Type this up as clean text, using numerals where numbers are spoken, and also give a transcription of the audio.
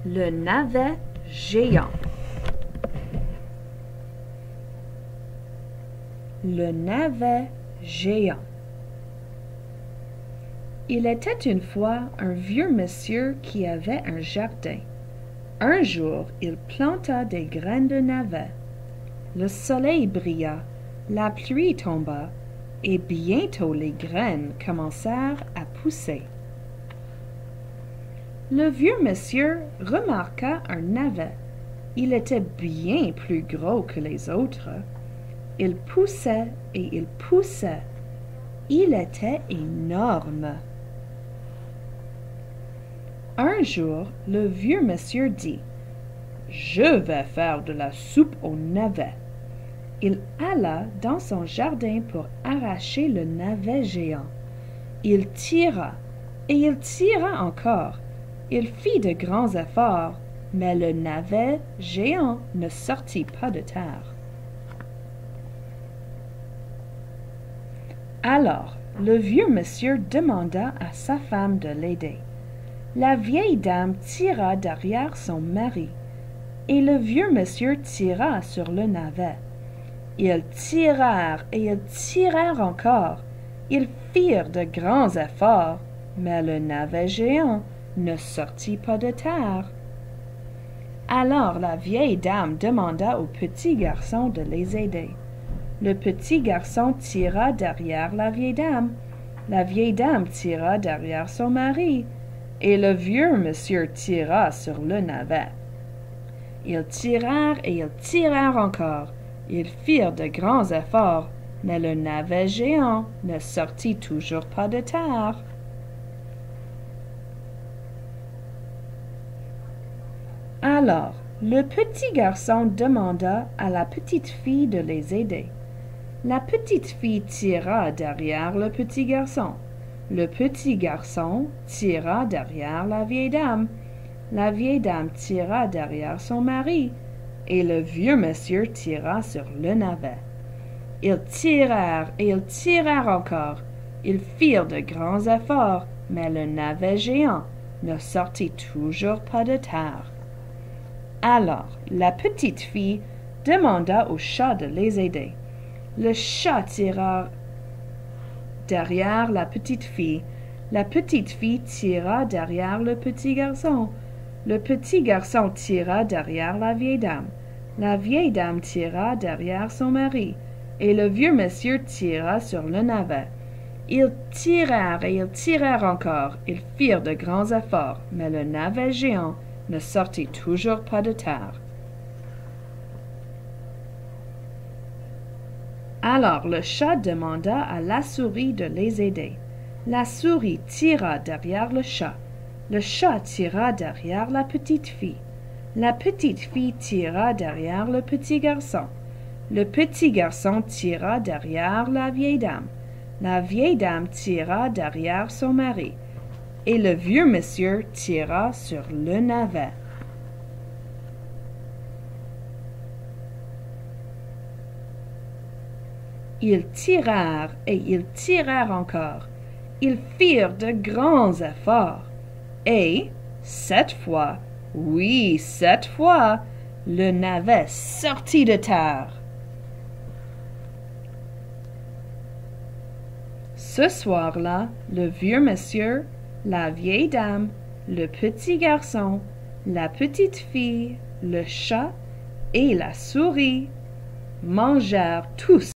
Le navet géant. Le navet géant. Il était une fois un vieux monsieur qui avait un jardin. Un jour, il planta des graines de navet. Le soleil brilla, la pluie tomba, et bientôt les graines commencèrent à pousser. Le vieux monsieur remarqua un navet. Il était bien plus gros que les autres. Il poussait et il poussait. Il était énorme. Un jour, le vieux monsieur dit: « Je vais faire de la soupe au navet. » Il alla dans son jardin pour arracher le navet géant. Il tira et il tira encore. Il fit de grands efforts, mais le navet géant ne sortit pas de terre. Alors, le vieux monsieur demanda à sa femme de l'aider. La vieille dame tira derrière son mari, et le vieux monsieur tira sur le navet. Ils tirèrent et ils tirèrent encore. Ils firent de grands efforts, mais le navet géant ne sortit pas de terre. Alors la vieille dame demanda au petit garçon de les aider. Le petit garçon tira derrière la vieille dame tira derrière son mari, et le vieux monsieur tira sur le navet. Ils tirèrent et ils tirèrent encore. Ils firent de grands efforts, mais le navet géant ne sortit toujours pas de terre. Alors, le petit garçon demanda à la petite fille de les aider. La petite fille tira derrière le petit garçon. Le petit garçon tira derrière la vieille dame. La vieille dame tira derrière son mari, et le vieux monsieur tira sur le navet. Ils tirèrent et ils tirèrent encore. Ils firent de grands efforts, mais le navet géant ne sortit toujours pas de terre. Alors, la petite fille demanda au chat de les aider. Le chat tira derrière la petite fille. La petite fille tira derrière le petit garçon. Le petit garçon tira derrière la vieille dame. La vieille dame tira derrière son mari, et le vieux monsieur tira sur le navet. Ils tirèrent et ils tirèrent encore. Ils firent de grands efforts, mais le navet géant ne sortit toujours pas de terre. Alors le chat demanda à la souris de les aider. La souris tira derrière le chat. Le chat tira derrière la petite fille. La petite fille tira derrière le petit garçon. Le petit garçon tira derrière la vieille dame. La vieille dame tira derrière son mari. Et le vieux monsieur tira sur le navet. Ils tirèrent et ils tirèrent encore. Ils firent de grands efforts. Et, cette fois, oui, cette fois, le navet sortit de terre. Ce soir-là, le vieux monsieur, la vieille dame, le petit garçon, la petite fille, le chat et la souris mangèrent tous